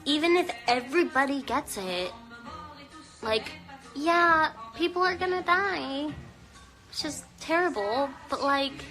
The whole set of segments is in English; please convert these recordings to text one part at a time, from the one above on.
even if everybody gets it, like, yeah, people are gonna die. It's just terrible, but like,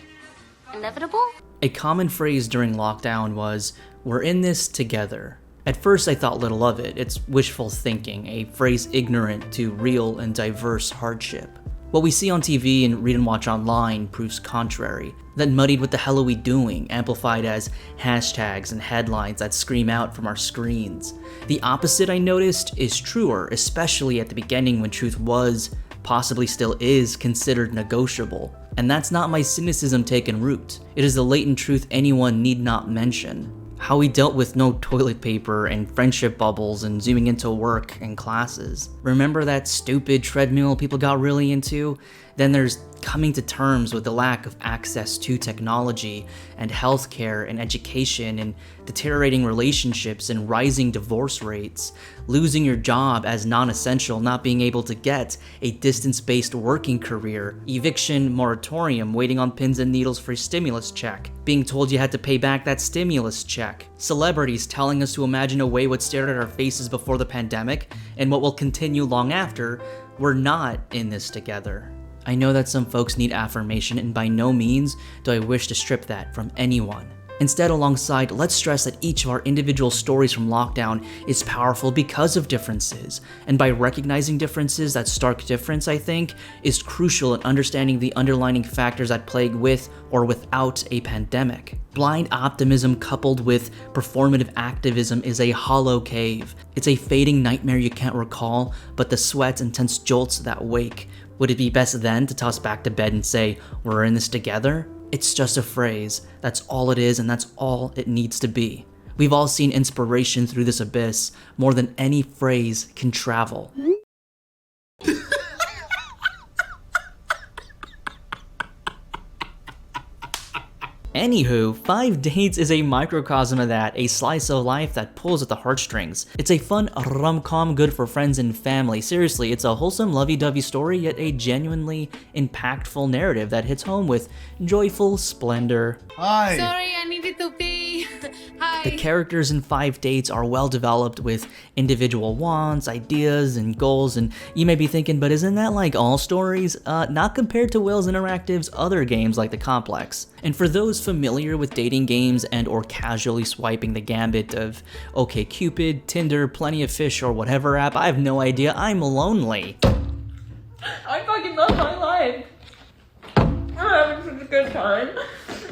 inevitable? A common phrase during lockdown was, "We're in this together." At first I thought little of it. It's wishful thinking, a phrase ignorant to real and diverse hardship. What we see on TV and read and watch online proves contrary. That muddied "what the hell are we doing" amplified as hashtags and headlines that scream out from our screens. The opposite, I noticed, is truer, especially at the beginning when truth was, possibly still is, considered negotiable. And that's not my cynicism taking root. It is the latent truth anyone need not mention. How we dealt with no toilet paper and friendship bubbles and zooming into work and classes. Remember that stupid treadmill people got really into? Then there's coming to terms with the lack of access to technology and healthcare and education and deteriorating relationships and rising divorce rates, losing your job as non-essential, not being able to get a distance-based working career, eviction moratorium, waiting on pins and needles for a stimulus check, being told you had to pay back that stimulus check, celebrities telling us to imagine away what stared at our faces before the pandemic and what will continue long after. We're not in this together. I know that some folks need affirmation, and by no means do I wish to strip that from anyone. Instead, alongside, let's stress that each of our individual stories from lockdown is powerful because of differences, and by recognizing differences, that stark difference, I think, is crucial in understanding the underlining factors that plague with or without a pandemic. Blind optimism coupled with performative activism is a hollow cave. It's a fading nightmare you can't recall, but the sweat and tense jolts that wake. Would it be best then to toss back to bed and say, "We're in this together"? It's just a phrase. That's all it is, and that's all it needs to be. We've all seen inspiration through this abyss more than any phrase can travel. Anywho, 5 Dates is a microcosm of that, a slice of life that pulls at the heartstrings. It's a fun rom-com good for friends and family. Seriously, it's a wholesome lovey-dovey story, yet a genuinely impactful narrative that hits home with joyful splendor. Hi! Sorry, I needed to pee. Hi. The characters in 5 Dates are well developed with individual wants, ideas, and goals, and you may be thinking, but isn't that like all stories? Not compared to Wales Interactive's other games like The Complex. And for those familiar with dating games and or casually swiping the gambit of OkCupid, Tinder, Plenty of Fish, or whatever app, I have no idea, I'm lonely. I fucking love my life. I'm having such a good time.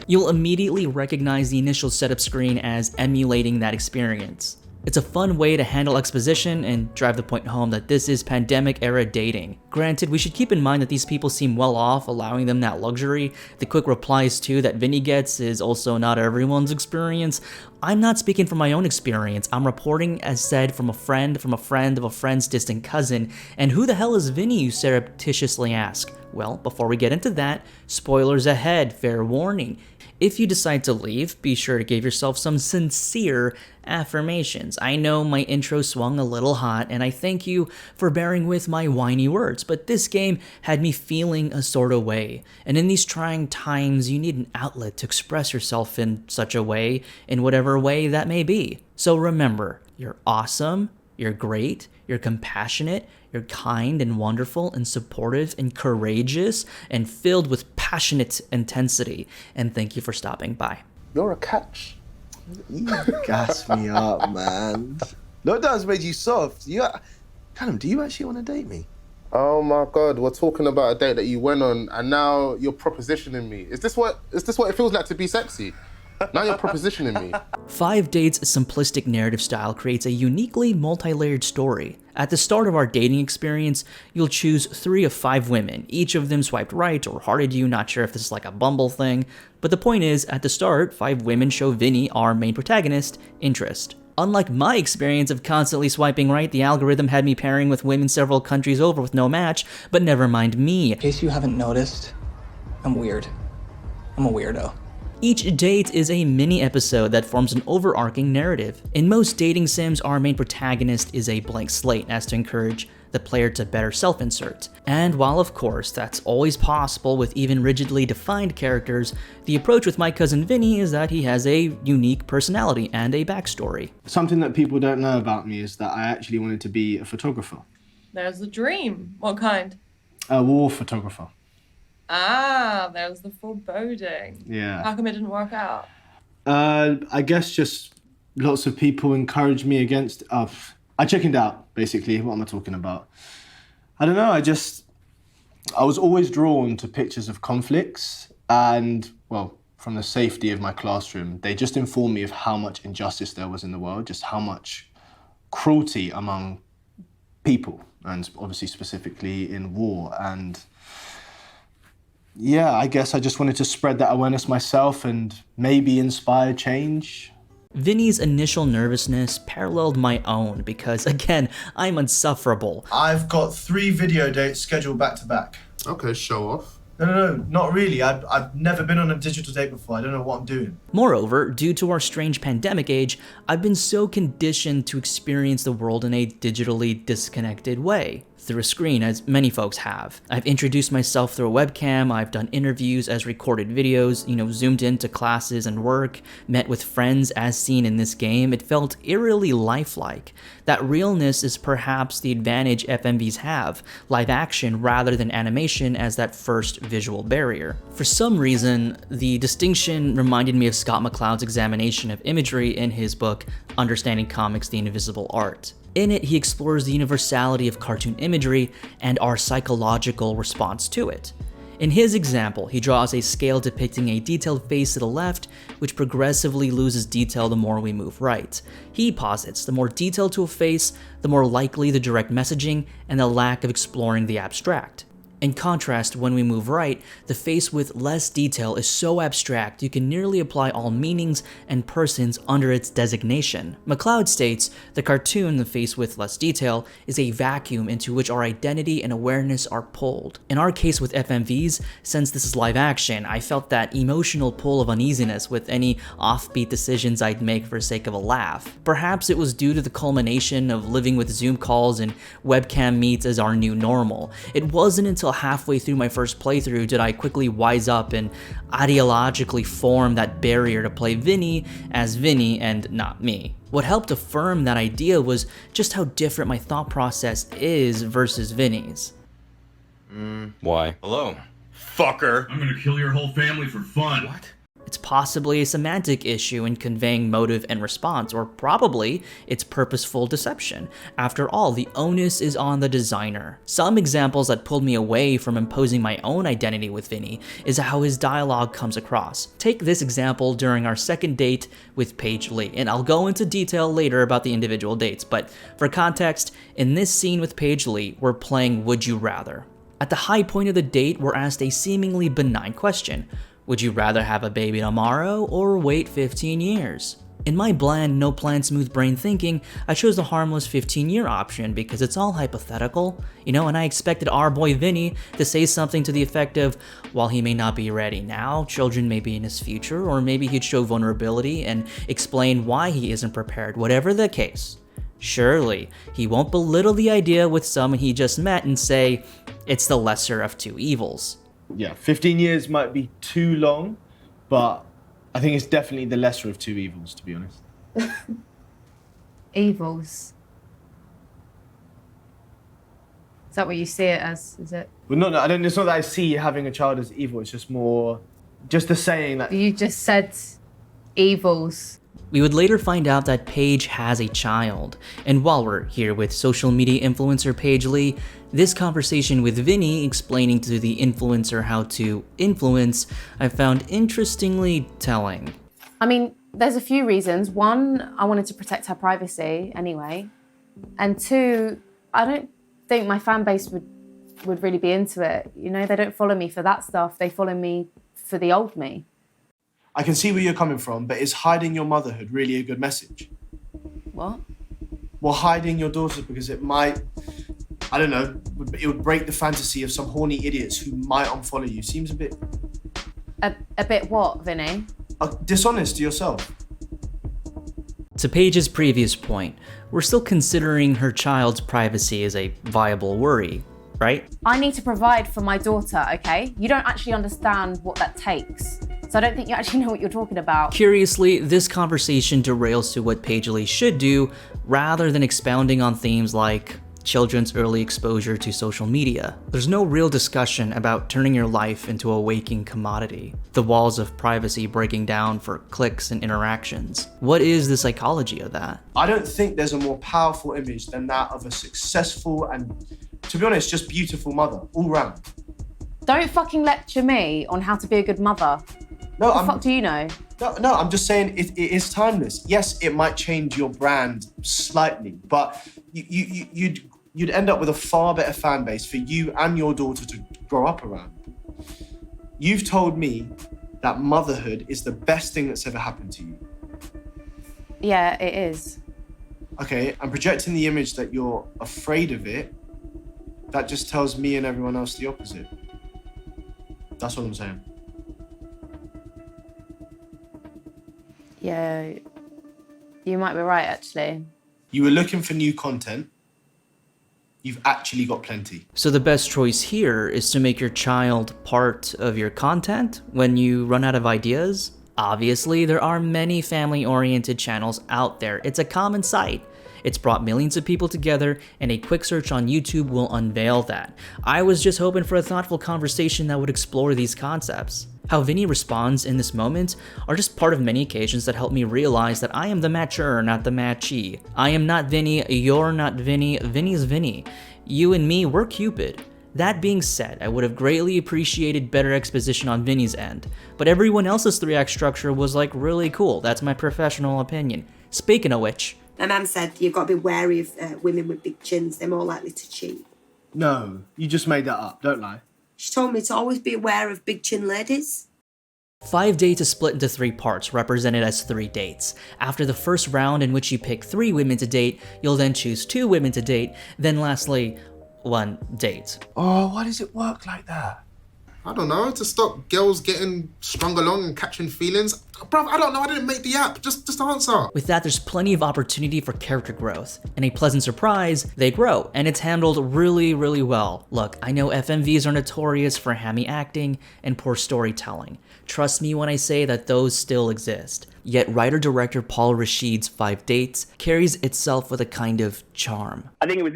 You'll immediately recognize the initial setup screen as emulating that experience. It's a fun way to handle exposition and drive the point home that this is pandemic-era dating. Granted, we should keep in mind that these people seem well off, allowing them that luxury. The quick replies too that Vinny gets is also not everyone's experience. I'm not speaking from my own experience. I'm reporting as said from a friend of a friend's distant cousin. And who the hell is Vinny, you surreptitiously ask? Well, before we get into that, spoilers ahead, fair warning. If you decide to leave, be sure to give yourself some sincere affirmations. I know my intro swung a little hot, and I thank you for bearing with my whiny words, but this game had me feeling a sort of way. And in these trying times, you need an outlet to express yourself in such a way, in whatever way that may be. So remember, you're awesome, you're great, you're compassionate, you're kind and wonderful and supportive and courageous and filled with passionate intensity. And thank you for stopping by. You're a catch. You gas me up, man. No, that's made you soft. Callum, do you actually want to date me? Oh my God, we're talking about a date that you went on and now you're propositioning me. Is this what it feels like to be sexy? Now you're propositioning me. 5 Dates' simplistic narrative style creates a uniquely multi-layered story. At the start of our dating experience, you'll choose 3 of 5 women. Each of them swiped right or hearted you, not sure if this is like a Bumble thing. But the point is, at the start, 5 women show Vinny, our main protagonist, interest. Unlike my experience of constantly swiping right, the algorithm had me pairing with women several countries over with no match, but never mind me. In case you haven't noticed, I'm weird. I'm a weirdo. Each date is a mini episode that forms an overarching narrative. In most dating sims, our main protagonist is a blank slate as to encourage the player to better self-insert. And while of course that's always possible with even rigidly defined characters, the approach with my cousin Vinny is that he has a unique personality and a backstory. Something that people don't know about me is that I actually wanted to be a photographer. There's the dream. What kind? A war photographer. Ah, there's the foreboding. Yeah. How come it didn't work out? I guess just lots of people encouraged me against... I chickened out, basically. What am I talking about? I don't know, I was always drawn to pictures of conflicts and, well, from the safety of my classroom, they just informed me of how much injustice there was in the world, just how much cruelty among people, and obviously specifically in war. And yeah, I guess I just wanted to spread that awareness myself and maybe inspire change. Vinny's initial nervousness paralleled my own because, again, I'm insufferable. I've got 3 video dates scheduled back to back. Okay, show off. No, not really. I've never been on a digital date before. I don't know what I'm doing. Moreover, due to our strange pandemic age, I've been so conditioned to experience the world in a digitally disconnected way. Through a screen, as many folks have. I've introduced myself through a webcam, I've done interviews as recorded videos, zoomed into classes and work, met with friends as seen in this game. It felt eerily lifelike. That realness is perhaps the advantage FMVs have, live action rather than animation as that first visual barrier. For some reason, the distinction reminded me of Scott McCloud's examination of imagery in his book, Understanding Comics: The Invisible Art. In it, he explores the universality of cartoon imagery and our psychological response to it. In his example, he draws a scale depicting a detailed face to the left, which progressively loses detail the more we move right. He posits the more detail to a face, the more likely the direct messaging and the lack of exploring the abstract. In contrast, when we move right, the face with less detail is so abstract you can nearly apply all meanings and persons under its designation. McCloud states, the cartoon, the face with less detail, is a vacuum into which our identity and awareness are pulled. In our case with FMVs, since this is live action, I felt that emotional pull of uneasiness with any offbeat decisions I'd make for the sake of a laugh. Perhaps it was due to the culmination of living with Zoom calls and webcam meets as our new normal. It wasn't until halfway through my first playthrough did I quickly wise up and ideologically form that barrier to play Vinny as Vinny and not me. What helped affirm that idea was just how different my thought process is versus Vinny's. Why? Hello, fucker. I'm gonna kill your whole family for fun. What? It's possibly a semantic issue in conveying motive and response, or probably it's purposeful deception. After all, the onus is on the designer. Some examples that pulled me away from imposing my own identity with Vinny is how his dialogue comes across. Take this example during our second date with Paige Lee, and I'll go into detail later about the individual dates, but for context, in this scene with Paige Lee, we're playing Would You Rather. At the high point of the date, we're asked a seemingly benign question. Would you rather have a baby tomorrow or wait 15 years? In my bland, no plan, smooth brain thinking, I chose the harmless 15-year option because it's all hypothetical, and I expected our boy Vinny to say something to the effect of, while he may not be ready now, children may be in his future, or maybe he'd show vulnerability and explain why he isn't prepared, whatever the case. Surely, he won't belittle the idea with someone he just met and say, it's the lesser of two evils. Yeah, 15 years might be too long, but I think it's definitely the lesser of two evils, to be honest. Evils. Is that what you see it as, is it? Well, no, it's not that I see having a child as evil, it's just more, just the saying that... You just said evils. We would later find out that Paige has a child, and while we're here with social media influencer Paige Lee, this conversation with Vinny explaining to the influencer how to influence, I found interestingly telling. I mean, there's a few reasons. One, I wanted to protect her privacy anyway, and two, I don't think my fan base would really be into it. They don't follow me for that stuff, they follow me for the old me. I can see where you're coming from, but is hiding your motherhood really a good message? What? Well, hiding your daughter because it might, I don't know, it would break the fantasy of some horny idiots who might unfollow you. Seems a bit... A bit what, Vinny? dishonest to yourself. To Paige's previous point, we're still considering her child's privacy as a viable worry, right? I need to provide for my daughter, okay? You don't actually understand what that takes. So I don't think you actually know what you're talking about. Curiously, this conversation derails to what Paige Lee should do, rather than expounding on themes like children's early exposure to social media. There's no real discussion about turning your life into a waking commodity, the walls of privacy breaking down for clicks and interactions. What is the psychology of that? I don't think there's a more powerful image than that of a successful and, to be honest, just beautiful mother, all round. Don't fucking lecture me on how to be a good mother. No, what the fuck do you know? No, I'm just saying it is timeless. Yes, it might change your brand slightly, but you'd end up with a far better fan base for you and your daughter to grow up around. You've told me that motherhood is the best thing that's ever happened to you. Yeah, it is. Okay, I'm projecting the image that you're afraid of it. That just tells me and everyone else the opposite. That's what I'm saying. Yeah, you might be right, actually. You were looking for new content. You've actually got plenty. So the best choice here is to make your child part of your content when you run out of ideas? Obviously, there are many family-oriented channels out there. It's a common sight. It's brought millions of people together, and a quick search on YouTube will unveil that. I was just hoping for a thoughtful conversation that would explore these concepts. How Vinny responds in this moment are just part of many occasions that help me realize that I am the matcher, not the matchee. I am not Vinny, you're not Vinny, Vinny's Vinny. You and me, we're Cupid. That being said, I would have greatly appreciated better exposition on Vinny's end, but everyone else's 3-act structure was like really cool. That's my professional opinion. Speaking of which, my mum said you've got to be wary of women with big chins. They're more likely to cheat. No, you just made that up. Don't lie. She told me to always be aware of big chin ladies. 5 dates is split into 3 parts, represented as 3 dates. After the first round, in which you pick 3 women to date, you'll then choose 2 women to date, then lastly, 1 date. Oh, why does it work like that? I don't know, to stop girls getting strung along and catching feelings. Bruv, I don't know, I didn't make the app. Just answer. With that, there's plenty of opportunity for character growth. And a pleasant surprise, they grow, and it's handled really, really well. Look, I know FMVs are notorious for hammy acting and poor storytelling. Trust me when I say that those still exist. Yet writer-director Paul Raschid's 5 Dates carries itself with a kind of charm. I think it was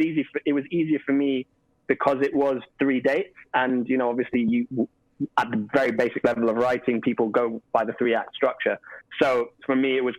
easier for me because it was 3 dates, and obviously you, at the very basic level of writing, people go by the 3-act structure. So for me, it was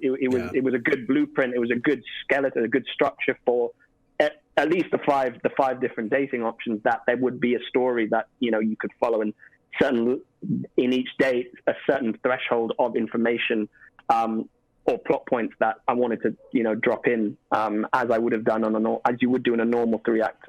it was a good blueprint. It was a good skeleton, a good structure for at least the five different dating options. That there would be a story that you could follow, and in each date a certain threshold of information or plot points that I wanted to drop in as I would have done as you would do in a normal 3-act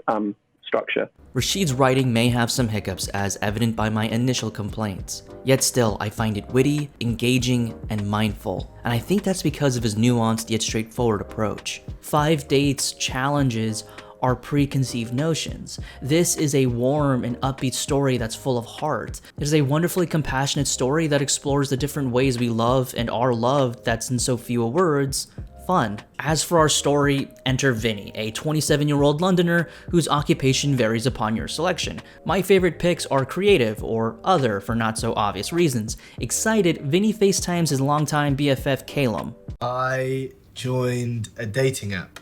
structure. Raschid's writing may have some hiccups, as evident by my initial complaints. Yet still, I find it witty, engaging, and mindful. And I think that's because of his nuanced yet straightforward approach. 5 Dates challenges our preconceived notions. This is a warm and upbeat story that's full of heart. It is a wonderfully compassionate story that explores the different ways we love and are loved that's, in so few words, fun. As for our story, enter Vinny, a 27-year-old Londoner whose occupation varies upon your selection. My favorite picks are creative or other for not so obvious reasons. Excited, Vinny FaceTimes his longtime BFF Calum. I joined a dating app.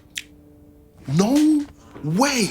No way!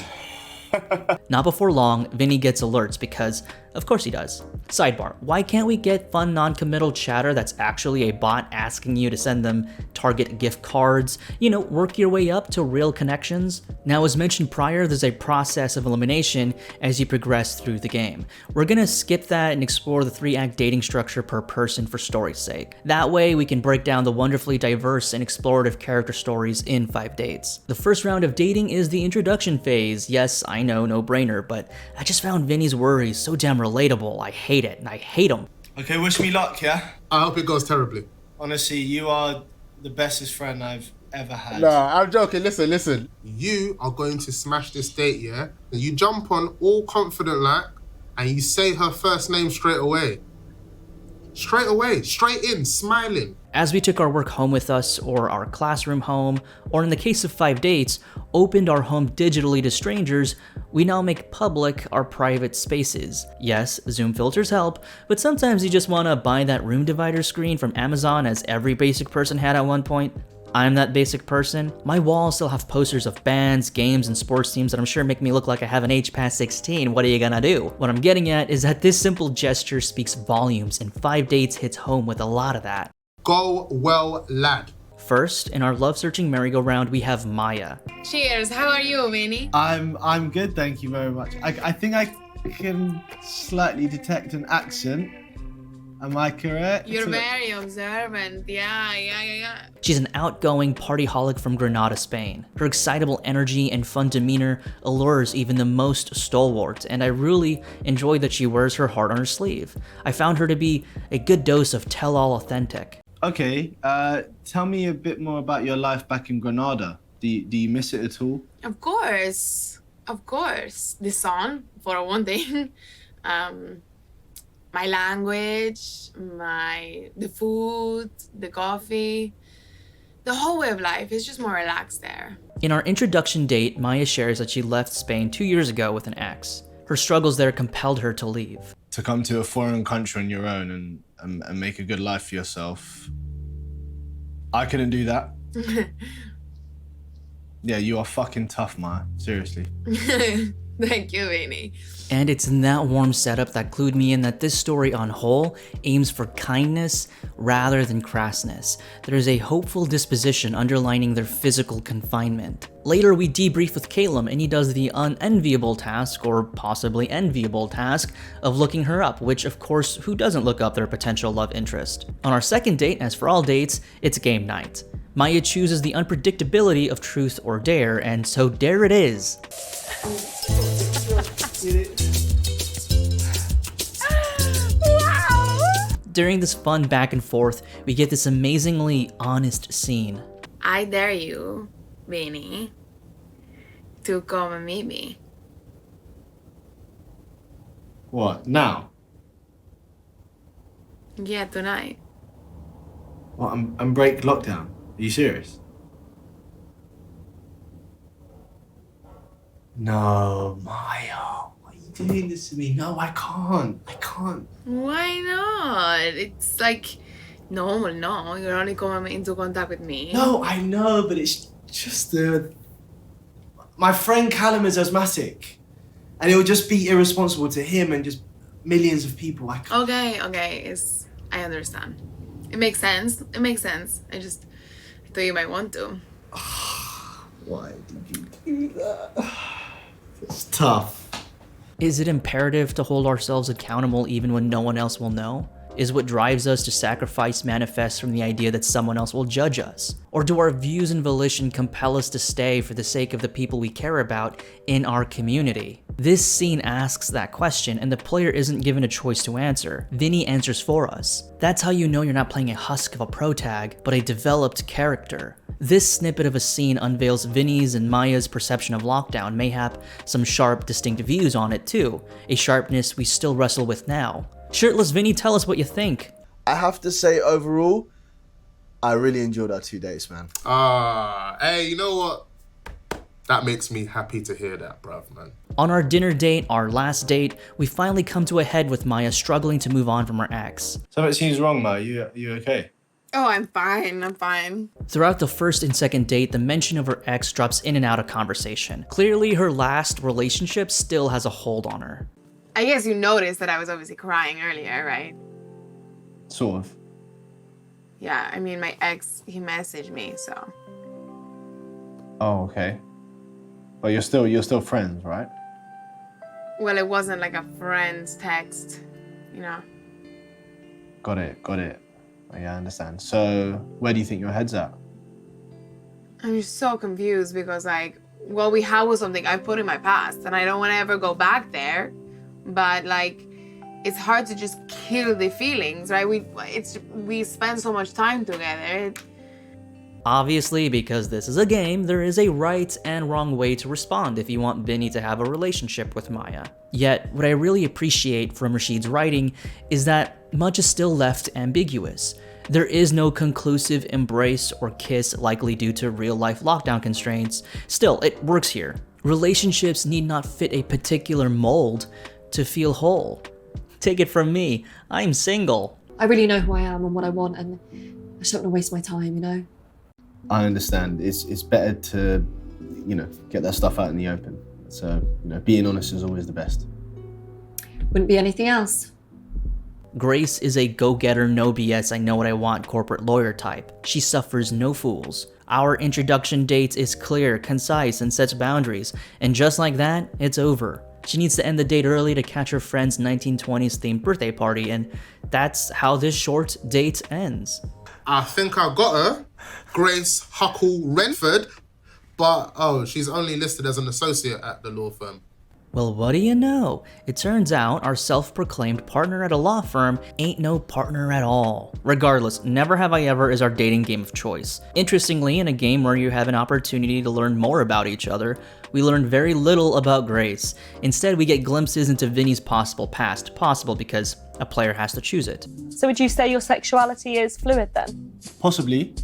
Not before long, Vinny gets alerts because, of course he does. Sidebar, why can't we get fun non-committal chatter that's actually a bot asking you to send them Target gift cards? Work your way up to real connections? Now, as mentioned prior, there's a process of elimination as you progress through the game. We're gonna skip that and explore the 3-act dating structure per person for story's sake. That way, we can break down the wonderfully diverse and explorative character stories in 5 Dates. The first round of dating is the introduction phase. Yes, I know, no brainer, but I just found Vinny's worries so damn relatable. I hate it, and I hate them. Okay, wish me luck, yeah? I hope it goes terribly. Honestly, you are the bestest friend I've ever had. Nah, I'm joking. Listen. You are going to smash this date, yeah? And you jump on all confident like, and you say her first name straight away. Straight away, straight in, smiling. As we took our work home with us, or our classroom home, or in the case of 5 dates, opened our home digitally to strangers, we now make public our private spaces. Yes, Zoom filters help, but sometimes you just want to buy that room divider screen from Amazon as every basic person had at one point. I'm that basic person. My walls still have posters of bands, games, and sports teams that I'm sure make me look like I haven't aged past 16. What are you gonna do? What I'm getting at is that this simple gesture speaks volumes, and 5 dates hits home with a lot of that. Go well, lad. First, in our love-searching merry-go-round, we have Maya. Cheers. How are you, Vinny? I'm good, thank you very much. I think I can slightly detect an accent. Am I correct? You're very observant. Yeah. She's an outgoing partyholic from Granada, Spain. Her excitable energy and fun demeanor allures even the most stalwart, and I really enjoy that she wears her heart on her sleeve. I found her to be a good dose of tell-all authentic. Okay, tell me a bit more about your life back in Granada. Do you miss it at all? Of course. The sun, for one thing. My language, the food, the coffee, the whole way of life is just more relaxed there. In our introduction date, Maya shares that she left Spain 2 years ago with an ex. Her struggles there compelled her to leave. To come to a foreign country on your own and make a good life for yourself, I couldn't do that. Yeah, you are fucking tough, Maya. Seriously. Thank you, Vinny. And it's in that warm setup that clued me in that this story on whole aims for kindness rather than crassness. There is a hopeful disposition underlining their physical confinement. Later we debrief with Calum and he does the unenviable task, or possibly enviable task, of looking her up, which of course who doesn't look up their potential love interest. On our second date, as for all dates, it's game night. Maya chooses the unpredictability of truth or dare, and so dare it is. Wow! During this fun back and forth, we get this amazingly honest scene. I dare you, Vinny, to come and meet me. What, now? Yeah, tonight. What, I'm break lockdown? Are you serious? No, Maya, why are you doing this to me? No, I can't. Why not? It's like normal, no? You're only coming into contact with me. No, I know, but it's just my friend Callum is asthmatic, and it would just be irresponsible to him and just millions of people. I can't. Okay, I understand. It makes sense. I thought you might want to. Why did you do that? It's tough. Is it imperative to hold ourselves accountable even when no one else will know? Is what drives us to sacrifice manifest from the idea that someone else will judge us? Or do our views and volition compel us to stay for the sake of the people we care about in our community? This scene asks that question, and the player isn't given a choice to answer. Vinny answers for us. That's how you know you're not playing a husk of a protag, but a developed character. This snippet of a scene unveils Vinny's and Maya's perception of lockdown, mayhap some sharp, distinct views on it too, a sharpness we still wrestle with now. Shirtless Vinny, tell us what you think. I have to say, overall, I really enjoyed our 2 dates, man. Hey, you know what? That makes me happy to hear that, bruv, man. On our dinner date, our last date, we finally come to a head with Maya struggling to move on from her ex. Something seems wrong, Maya. You okay? Oh, I'm fine. Throughout the first and second date, the mention of her ex drops in and out of conversation. Clearly, her last relationship still has a hold on her. I guess you noticed that I was obviously crying earlier, right? Sort of. Yeah, I mean, my ex, he messaged me, so. Oh, okay. But you're still friends, right? Well, it wasn't like a friend's text, you know? Got it. Yeah, I understand. So, where do you think your head's at? I'm just so confused because, like, well, we have something I put in my past, and I don't want to ever go back there. But, like, it's hard to just kill the feelings, right? We spend so much time together. Obviously, because this is a game, there is a right and wrong way to respond if you want Vinny to have a relationship with Maya. Yet, what I really appreciate from Raschid's writing is that much is still left ambiguous. There is no conclusive embrace or kiss, likely due to real-life lockdown constraints. Still, it works here. Relationships need not fit a particular mold to feel whole. Take it from me, I'm single. I really know who I am and what I want, and I just don't want to waste my time, you know? I understand. It's better to, get that stuff out in the open. So, being honest is always the best. Wouldn't be anything else. Grace is a go-getter, no BS, I know what I want corporate lawyer type. She suffers no fools. Our introduction date is clear, concise, and sets boundaries. And just like that, it's over. She needs to end the date early to catch her friend's 1920s themed birthday party, and that's how this short date ends. I think I got her, Grace Huckle Renford, but she's only listed as an associate at the law firm. Well, what do you know? It turns out our self-proclaimed partner at a law firm ain't no partner at all. Regardless, never have I ever is our dating game of choice. Interestingly, in a game where you have an opportunity to learn more about each other, we learn very little about Grace. Instead, we get glimpses into Vinny's possible past, possible because a player has to choose it. So would you say your sexuality is fluid then? Possibly.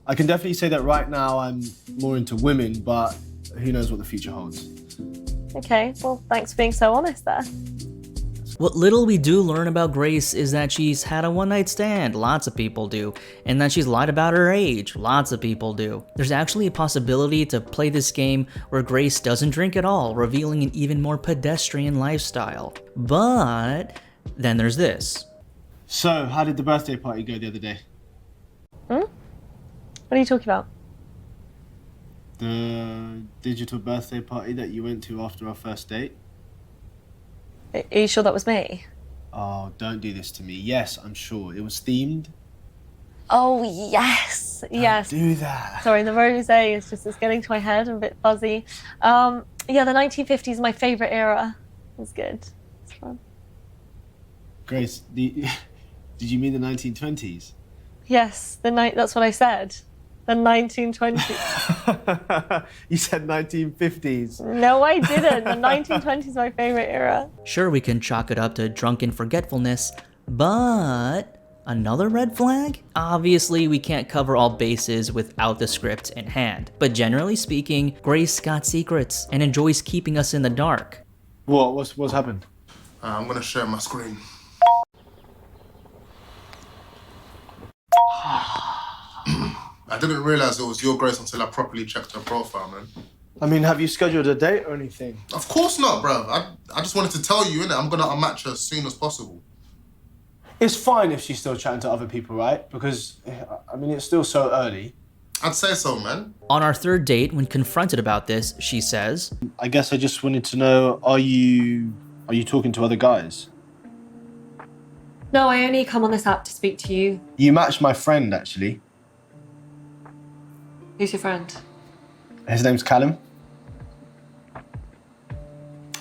I can definitely say that right now I'm more into women, but who knows what the future holds. Okay, well, thanks for being so honest there. What little we do learn about Grace is that she's had a one-night stand, lots of people do, and that she's lied about her age, lots of people do. There's actually a possibility to play this game where Grace doesn't drink at all, revealing an even more pedestrian lifestyle. But then there's this. So, how did the birthday party go the other day? What are you talking about? The digital birthday party that you went to after our first date? Are you sure that was me? Oh, don't do this to me. Yes, I'm sure. It was themed. Oh, yes. Yes. Do that. Sorry, the rosé is just, it's getting to my head, I'm a bit fuzzy. Yeah, the 1950s is my favorite era. It was good. It's fun. Grace, did you mean the 1920s? Yes, that's what I said. The 1920s. You said 1950s. No, I didn't. The 1920s is my favorite era. Sure, we can chalk it up to drunken forgetfulness, but another red flag? Obviously, we can't cover all bases without the script in hand. But generally speaking, Grace got secrets and enjoys keeping us in the dark. What's happened? I'm gonna share my screen. I didn't realise it was your Grace until I properly checked her profile, man. I mean, have you scheduled a date or anything? Of course not, bruv. I just wanted to tell you, innit? I'm gonna unmatch her as soon as possible. It's fine if she's still chatting to other people, right? Because, I mean, it's still so early. I'd say so, man. On our third date, when confronted about this, she says, I guess I just wanted to know, are you talking to other guys? No, I only come on this app to speak to you. You matched my friend, actually. Who's your friend? His name's Callum.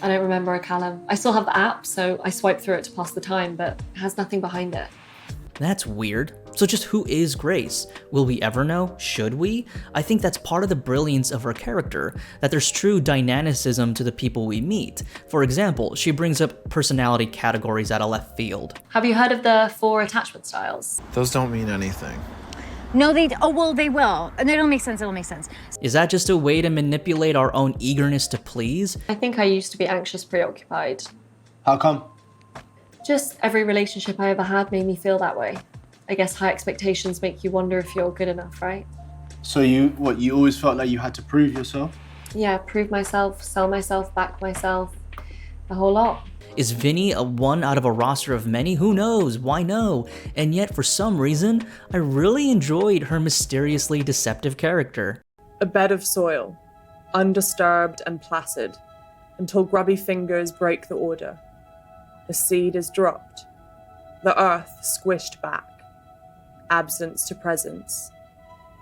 I don't remember a Callum. I still have the app, so I swipe through it to pass the time, but it has nothing behind it. that's weird. So just who is Grace? Will we ever know? Should we? I think that's part of the brilliance of her character, that there's true dynamicism to the people we meet. For example, she brings up personality categories out of left field. Have you heard of the 4 attachment styles? Those don't mean anything. No, they will. And it'll make sense, Is that just a way to manipulate our own eagerness to please? I think I used to be anxious, preoccupied. How come? Just every relationship I ever had made me feel that way. I guess high expectations make you wonder if you're good enough, right? So you always felt like you had to prove yourself? Yeah, prove myself, sell myself, back myself, a whole lot. Is Vinny a one out of a roster of many? Who knows? Why no? And yet, for some reason, I really enjoyed her mysteriously deceptive character. A bed of soil, undisturbed and placid, until grubby fingers break the order. The seed is dropped, the earth squished back, absence to presence.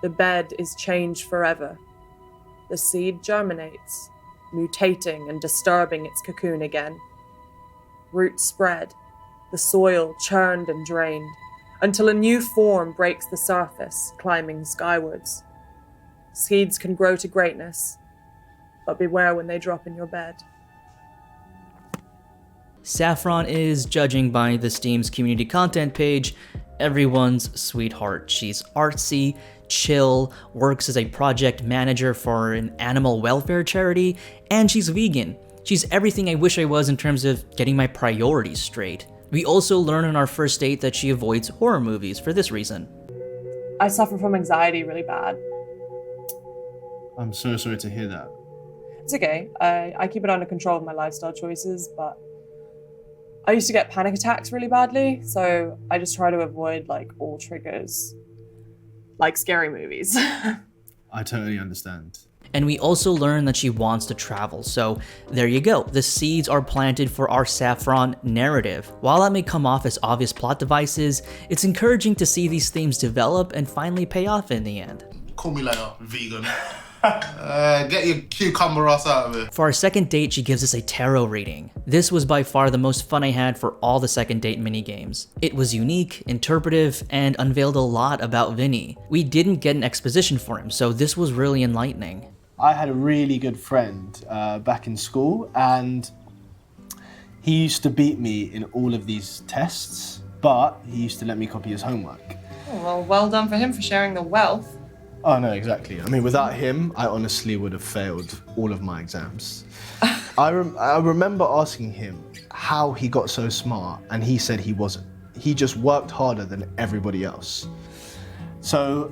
The bed is changed forever. The seed germinates, mutating and disturbing its cocoon again. Roots spread, the soil churned and drained, until a new form breaks the surface, climbing skywards. Seeds can grow to greatness, but beware when they drop in your bed. Saffron is, judging by the Steam's community content page, everyone's sweetheart. She's artsy, chill, works as a project manager for an animal welfare charity, and she's vegan. She's everything I wish I was in terms of getting my priorities straight. We also learn on our first date that she avoids horror movies for this reason. I suffer from anxiety really bad. I'm so sorry to hear that. It's okay. I keep it under control with my lifestyle choices, but I used to get panic attacks really badly, so I just try to avoid like all triggers, like scary movies. I totally understand. And we also learn that she wants to travel, so there you go. The seeds are planted for our Saffron narrative. While that may come off as obvious plot devices, it's encouraging to see these themes develop and finally pay off in the end. Call me later, vegan. Get your cucumber ass out of it. For our second date, she gives us a tarot reading. This was by far the most fun I had for all the second date minigames. It was unique, interpretive, and unveiled a lot about Vinny. We didn't get an exposition for him, so this was really enlightening. I had a really good friend back in school, and he used to beat me in all of these tests, but he used to let me copy his homework. Oh, well done for him for sharing the wealth. Oh no, exactly. I mean, without him, I honestly would have failed all of my exams. I remember asking him how he got so smart, and he said he wasn't. He just worked harder than everybody else. So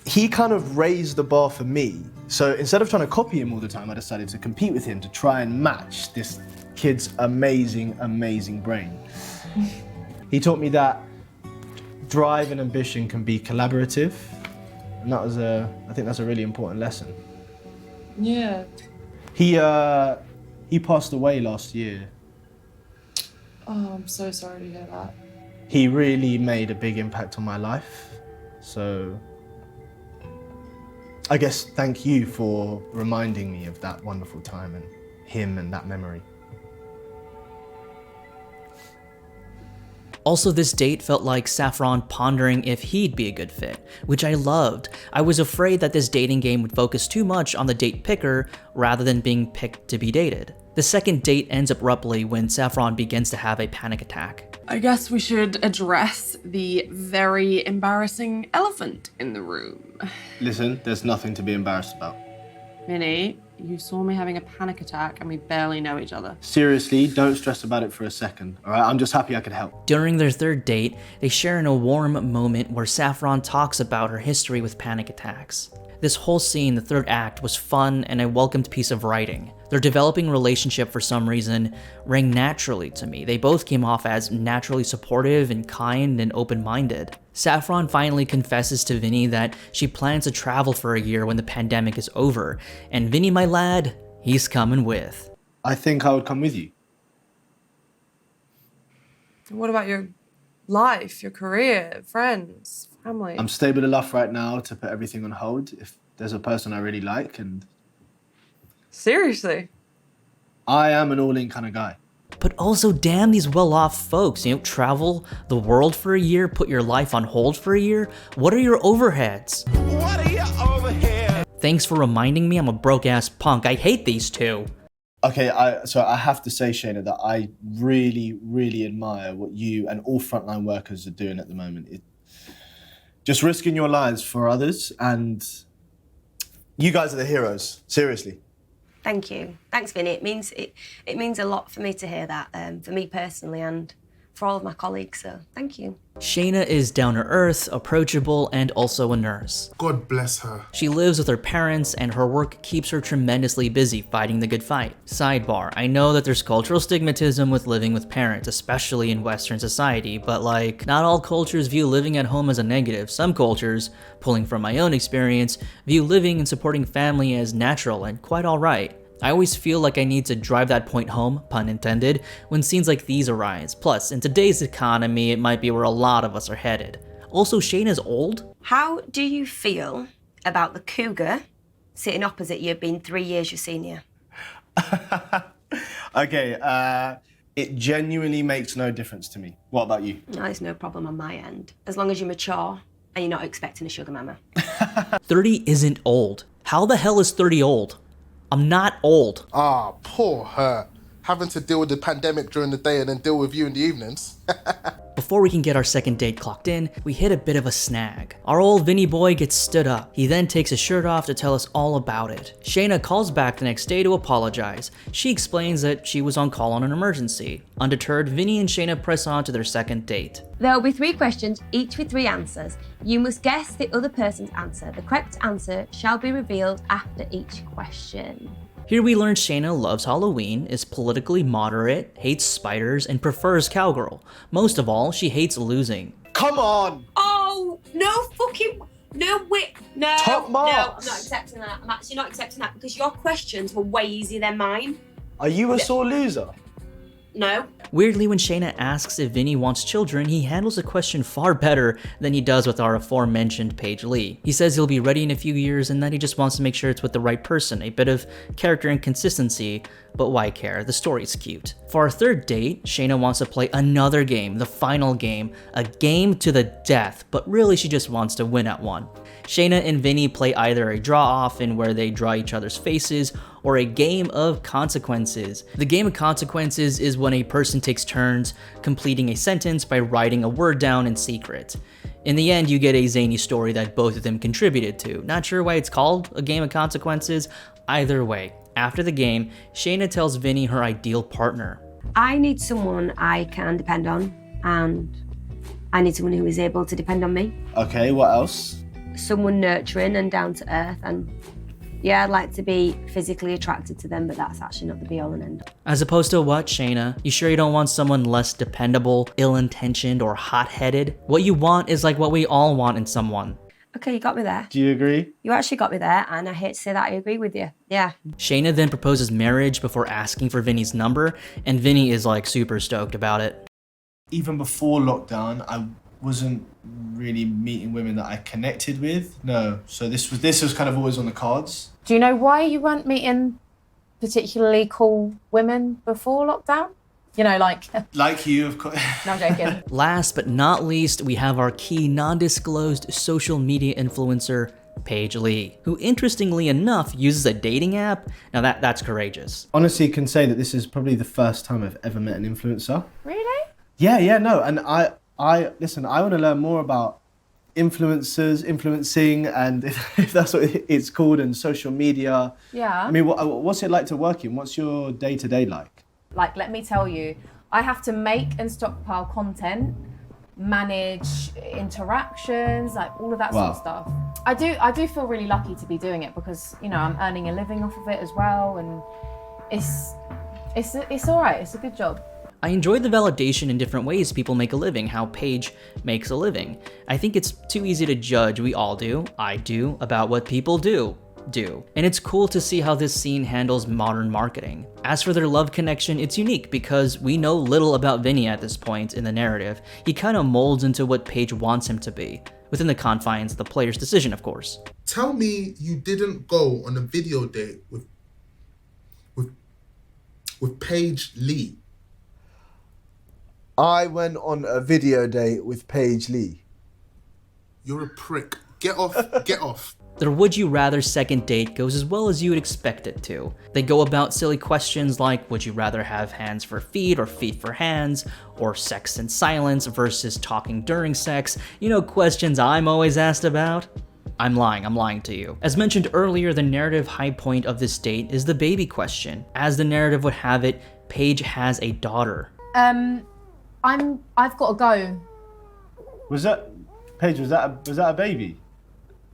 he kind of raised the bar for me. So instead of trying to copy him all the time, I decided to compete with him to try and match this kid's amazing, amazing brain. He taught me that drive and ambition can be collaborative. And that was I think that's a really important lesson. Yeah. He passed away last year. Oh, I'm so sorry to hear that. He really made a big impact on my life. So I guess thank you for reminding me of that wonderful time and him and that memory. Also, this date felt like Saffron pondering if he'd be a good fit, which I loved. I was afraid that this dating game would focus too much on the date picker rather than being picked to be dated. The second date ends abruptly when Saffron begins to have a panic attack. I guess we should address the very embarrassing elephant in the room. Listen, there's nothing to be embarrassed about. Vinny, you saw me having a panic attack and we barely know each other. Seriously, don't stress about it for a second, all right? I'm just happy I could help. During their third date, they share in a warm moment where Saffron talks about her history with panic attacks. This whole scene, the third act, was fun and a welcomed piece of writing. Their developing relationship, for some reason, rang naturally to me. They both came off as naturally supportive and kind and open-minded. Saffron finally confesses to Vinny that she plans to travel for a year when the pandemic is over, and Vinny, my lad, he's coming with. I think I would come with you. What about your life, your career, friends, family? I'm stable enough right now to put everything on hold if there's a person I really like, and seriously? I am an all-in kind of guy. But also, damn these well-off folks, travel the world for a year, put your life on hold for a year? What are your overheads? What are your overheads? Thanks for reminding me I'm a broke-ass punk. I hate these two. Okay, so I have to say, Shaina, that I really, really admire what you and all frontline workers are doing at the moment. Just risking your lives for others, and you guys are the heroes, seriously. Thank you. Thanks, Vinny. It means a lot for me to hear that, for me personally and for all of my colleagues, so thank you. Shaina is down-to-earth, approachable, and also a nurse. God bless her. She lives with her parents, and her work keeps her tremendously busy fighting the good fight. Sidebar, I know that there's cultural stigmatism with living with parents, especially in Western society, but not all cultures view living at home as a negative. Some cultures, pulling from my own experience, view living and supporting family as natural and quite alright. I always feel like I need to drive that point home, pun intended, when scenes like these arise. Plus, in today's economy, it might be where a lot of us are headed. Also, Shaina's old. How do you feel about the cougar sitting opposite you being 3 years your senior? Okay, it genuinely makes no difference to me. What about you? No, there's no problem on my end. As long as you're mature and you're not expecting a sugar mama. 30 isn't old. How the hell is 30 old? I'm not old. Ah, poor her. having to deal with the pandemic during the day and then deal with you in the evenings. Before we can get our second date clocked in, we hit a bit of a snag. Our old Vinny boy gets stood up. He then takes his shirt off to tell us all about it. Shaina calls back the next day to apologize. She explains that she was on call on an emergency. Undeterred, Vinny and Shaina press on to their second date. There will be 3 questions, each with 3 answers. You must guess the other person's answer. The correct answer shall be revealed after each question. Here we learn Shaina loves Halloween, is politically moderate, hates spiders, and prefers cowgirl. Most of all, she hates losing. Come on! Oh, no fucking... No way. No. Top marks. No, I'm not accepting that. I'm actually not accepting that because your questions were way easier than mine. Are you a sore loser? No. Weirdly, when Shaina asks if Vinny wants children, he handles the question far better than he does with our aforementioned Paige Lee. He says he'll be ready in a few years and that he just wants to make sure it's with the right person, a bit of character inconsistency, but why care? The story's cute. For our third date, Shaina wants to play another game, the final game, a game to the death, but really she just wants to win at one. Shaina and Vinny play either a draw-off in where they draw each other's faces, or a game of consequences. The game of consequences is when a person takes turns completing a sentence by writing a word down in secret. In the end, you get a zany story that both of them contributed to. Not sure why it's called a game of consequences. Either way, after the game, Shaina tells Vinny her ideal partner. I need someone I can depend on, and I need someone who is able to depend on me. Okay, what else? Someone nurturing and down to earth, and yeah, I'd like to be physically attracted to them, but that's actually not the be all and end all. As opposed to what, Shaina? You sure you don't want someone less dependable, ill-intentioned, or hot-headed? What you want is like what we all want in someone. Okay, you got me there. Do you agree? You actually got me there, and I hate to say that I agree with you. Yeah. Shaina then proposes marriage before asking for Vinny's number, and Vinny is like super stoked about it. Even before lockdown, I wasn't really meeting women that I connected with. No, so this was kind of always on the cards. Do you know why you weren't meeting particularly cool women before lockdown? You know, like... Like you, of course. No, I'm joking. Last but not least, we have our key non-disclosed social media influencer, Paige Lee, who interestingly enough uses a dating app. Now that's courageous. Honestly, can say that this is probably the first time I've ever met an influencer. Really? Yeah, no, and I listen, I want to learn more about influencers, influencing, and if that's what it's called, and social media. Yeah. I mean, what's it like to work in? What's your day-to-day like? Like, let me tell you, I have to make and stockpile content, manage interactions, like all of that sort of stuff. I do feel really lucky to be doing it because, you know, I'm earning a living off of it as well, and it's all right. It's a good job. I enjoy the validation in different ways people make a living, how Paige makes a living. I think it's too easy to judge, we all do, I do, about what people do. And it's cool to see how this scene handles modern marketing. As for their love connection, it's unique because we know little about Vinny at this point in the narrative. He kind of molds into what Paige wants him to be, within the confines of the player's decision, of course. Tell me you didn't go on a video date with Paige Lee. I went on a video date with Paige Lee. You're a prick. Get off, get off. Their would you rather second date goes as well as you would expect it to. They go about silly questions like, would you rather have hands for feet or feet for hands, or sex in silence versus talking during sex, you know, questions I'm always asked about. I'm lying to you. As mentioned earlier, the narrative high point of this date is the baby question. As the narrative would have it, Paige has a daughter. I've got to go. Was that, Paige, was that a baby?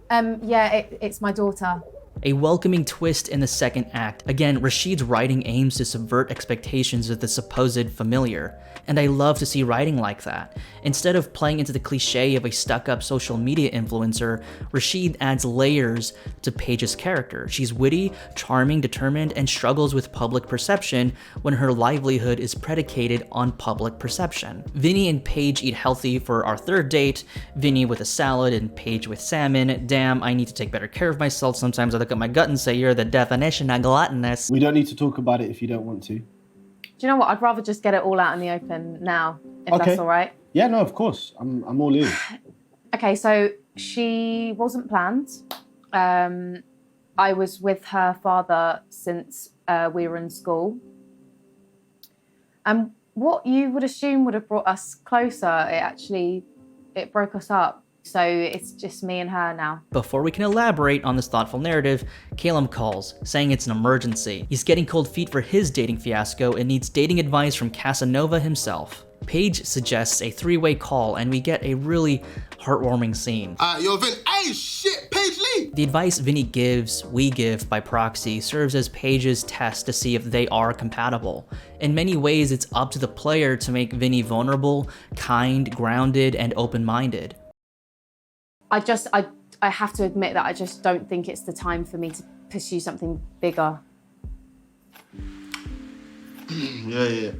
Yeah, it's my daughter. A welcoming twist in the second act. Again, Raschid's writing aims to subvert expectations of the supposed familiar, and I love to see writing like that. Instead of playing into the cliche of a stuck-up social media influencer, Raschid adds layers to Paige's character. She's witty, charming, determined, and struggles with public perception when her livelihood is predicated on public perception. Vinny and Paige eat healthy for our third date, Vinny with a salad and Paige with salmon. Damn, I need to take better care of myself. Sometimes I look at my gut and say, you're the definition of gluttonous. We don't need to talk about it if you don't want to. Do you know what? I'd rather just get it all out in the open now, if that's all right. Yeah, no, of course. I'm all in. Okay, so she wasn't planned. I was with her father since we were in school. And what you would assume would have brought us closer, it broke us up. So it's just me and her now. Before we can elaborate on this thoughtful narrative, Caleb calls, saying it's an emergency. He's getting cold feet for his dating fiasco and needs dating advice from Casanova himself. Paige suggests a three-way call, and we get a really heartwarming scene. Yo, Vin, hey, shit, Paige Lee! The advice Vinny gives, we give by proxy, serves as Paige's test to see if they are compatible. In many ways, it's up to the player to make Vinny vulnerable, kind, grounded, and open-minded. I have to admit that I just don't think it's the time for me to pursue something bigger. Yeah.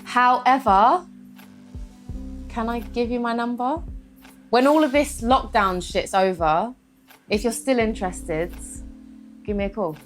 However, can I give you my number? When all of this lockdown shit's over, if you're still interested, give me a call.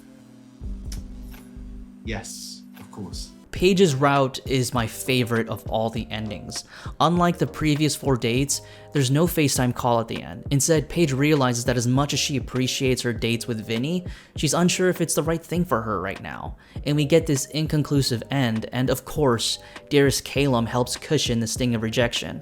Yes, of course. Paige's route is my favorite of all the endings. Unlike the previous 4 dates, there's no FaceTime call at the end. Instead, Paige realizes that as much as she appreciates her dates with Vinny, she's unsure if it's the right thing for her right now. And we get this inconclusive end, and of course, dearest Caleb helps cushion the sting of rejection.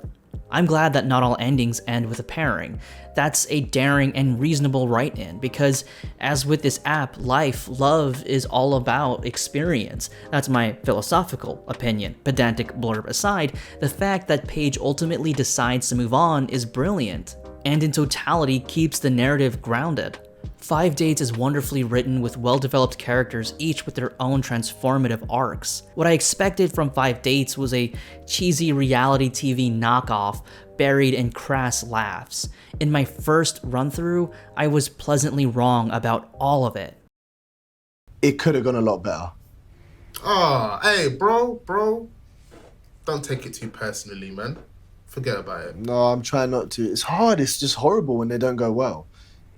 I'm glad that not all endings end with a pairing. That's a daring and reasonable write-in, because as with this app, love is all about experience. That's my philosophical opinion. Pedantic blurb aside, the fact that Paige ultimately decides to move on is brilliant, and in totality keeps the narrative grounded. 5 Dates is wonderfully written with well-developed characters, each with their own transformative arcs. What I expected from 5 Dates was a cheesy reality TV knockoff buried in crass laughs. In my first run-through, I was pleasantly wrong about all of it. It could have gone a lot better. Oh, hey, bro. Don't take it too personally, man. Forget about it. No, I'm trying not to. It's hard. It's just horrible when they don't go well.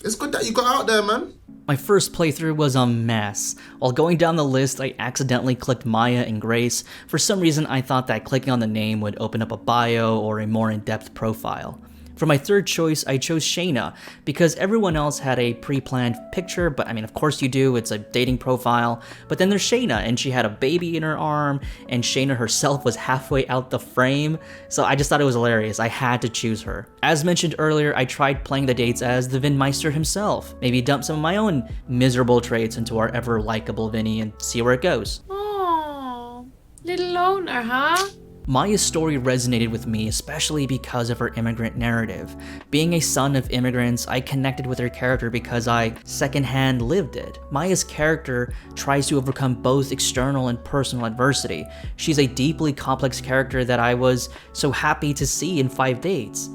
It's good that you got out there, man. My first playthrough was a mess. While going down the list, I accidentally clicked Maya and Grace. For some reason, I thought that clicking on the name would open up a bio or a more in-depth profile. For my third choice, I chose Shaina, because everyone else had a pre-planned picture, but I mean, of course you do, it's a dating profile. But then there's Shaina, and she had a baby in her arm, and Shaina herself was halfway out the frame, so I just thought it was hilarious. I had to choose her. As mentioned earlier, I tried playing the dates as the Vin Meister himself, maybe dump some of my own miserable traits into our ever-likable Vinny and see where it goes. Oh, little loner, huh? Maya's story resonated with me, especially because of her immigrant narrative. Being a son of immigrants, I connected with her character because I secondhand lived it. Maya's character tries to overcome both external and personal adversity. She's a deeply complex character that I was so happy to see in 5 Dates.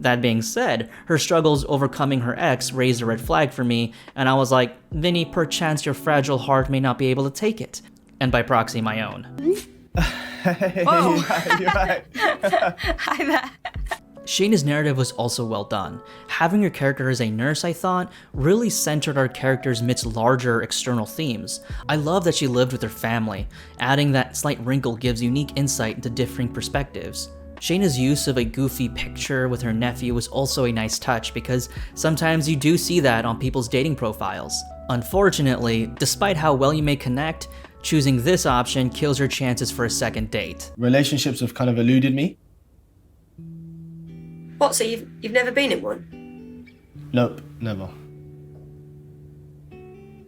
That being said, her struggles overcoming her ex raised a red flag for me, and I was like, Vinny, perchance your fragile heart may not be able to take it. And by proxy, my own. Whoa. You're right. Hi there. Shaina's narrative was also well done. Having her character as a nurse, I thought, really centered our characters amidst larger external themes. I love that she lived with her family. Adding that slight wrinkle gives unique insight into differing perspectives. Shaina's use of a goofy picture with her nephew was also a nice touch, because sometimes you do see that on people's dating profiles. Unfortunately, despite how well you may connect, choosing this option kills your chances for a second date. Relationships have kind of eluded me. What, so you've never been in one? Nope, never.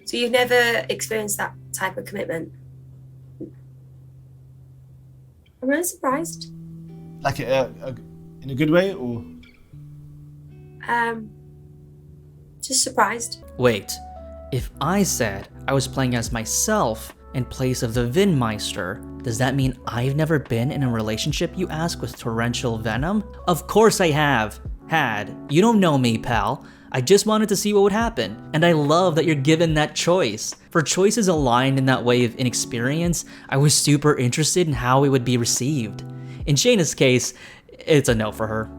So you've never experienced that type of commitment? I'm really surprised. Like in a good way, or? Just surprised. Wait, if I said I was playing as myself in place of the Vin Meister, does that mean I've never been in a relationship, you ask, with torrential venom? Of course I have. Had. You don't know me, pal. I just wanted to see what would happen, and I love that you're given that choice. For choices aligned in that way of inexperience, I was super interested in how it would be received. In Shaina's case, it's a no for her.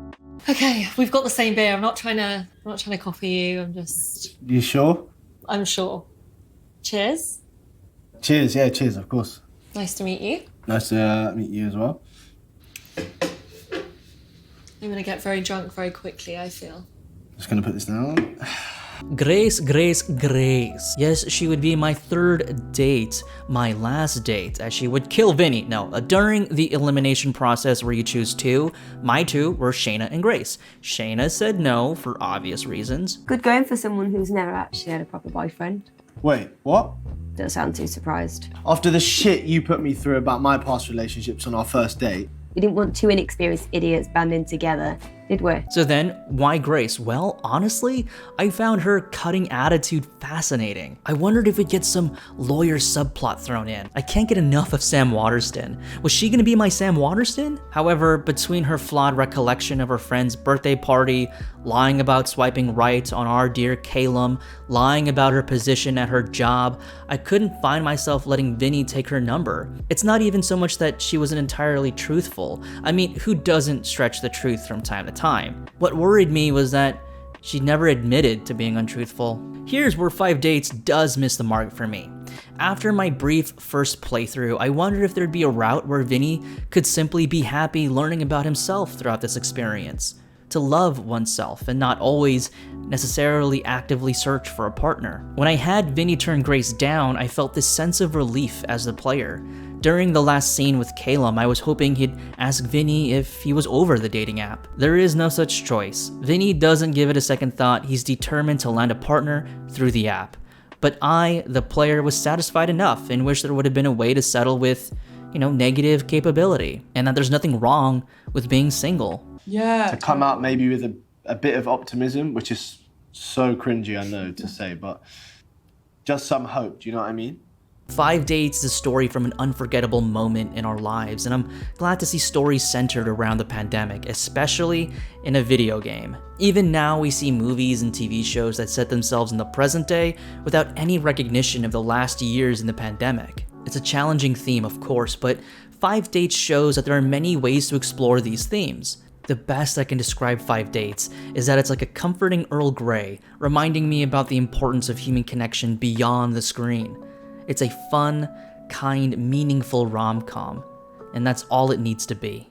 Okay, we've got the same beer. I'm not trying to copy you. You sure? I'm sure. Cheers. Cheers, yeah, cheers, of course. Nice to meet you. Nice to meet you as well. I'm gonna get very drunk very quickly, I feel. Just gonna put this down. Grace, Grace, Grace. Yes, she would be my third date, my last date, as she would kill Vinny. No, during the elimination process where you choose two, my two were Shaina and Grace. Shaina said no for obvious reasons. Good going for someone who's never actually had a proper boyfriend. Wait, what? Don't sound too surprised. After the shit you put me through about my past relationships on our first date. We didn't want two inexperienced idiots banding together, did we? So then, why Grace? Well, honestly, I found her cutting attitude fascinating. I wondered if we'd get some lawyer subplot thrown in. I can't get enough of Sam Waterston. Was she gonna be my Sam Waterston? However, between her flawed recollection of her friend's birthday party, lying about swiping right on our dear Calum, lying about her position at her job, I couldn't find myself letting Vinny take her number. It's not even so much that she wasn't entirely truthful. I mean, who doesn't stretch the truth from time to time? What worried me was that she never admitted to being untruthful. Here's where 5 Dates does miss the mark for me. After my brief first playthrough, I wondered if there'd be a route where Vinny could simply be happy learning about himself throughout this experience. To love oneself and not always necessarily actively search for a partner. When I had Vinny turn Grace down, I felt this sense of relief as the player. During the last scene with Calum, I was hoping he'd ask Vinny if he was over the dating app. There is no such choice. Vinny doesn't give it a second thought. He's determined to land a partner through the app. But I, the player, was satisfied enough and wished there would have been a way to settle with, negative capability, and that there's nothing wrong with being single. Yeah. To come out maybe with a bit of optimism, which is so cringy, I know, to say, but just some hope, do you know what I mean? 5 Dates is a story from an unforgettable moment in our lives, and I'm glad to see stories centered around the pandemic, especially in a video game. Even now, we see movies and TV shows that set themselves in the present day without any recognition of the last years in the pandemic. It's a challenging theme, of course, but 5 Dates shows that there are many ways to explore these themes. The best I can describe 5 Dates is that it's like a comforting Earl Grey, reminding me about the importance of human connection beyond the screen. It's a fun, kind, meaningful rom-com, and that's all it needs to be.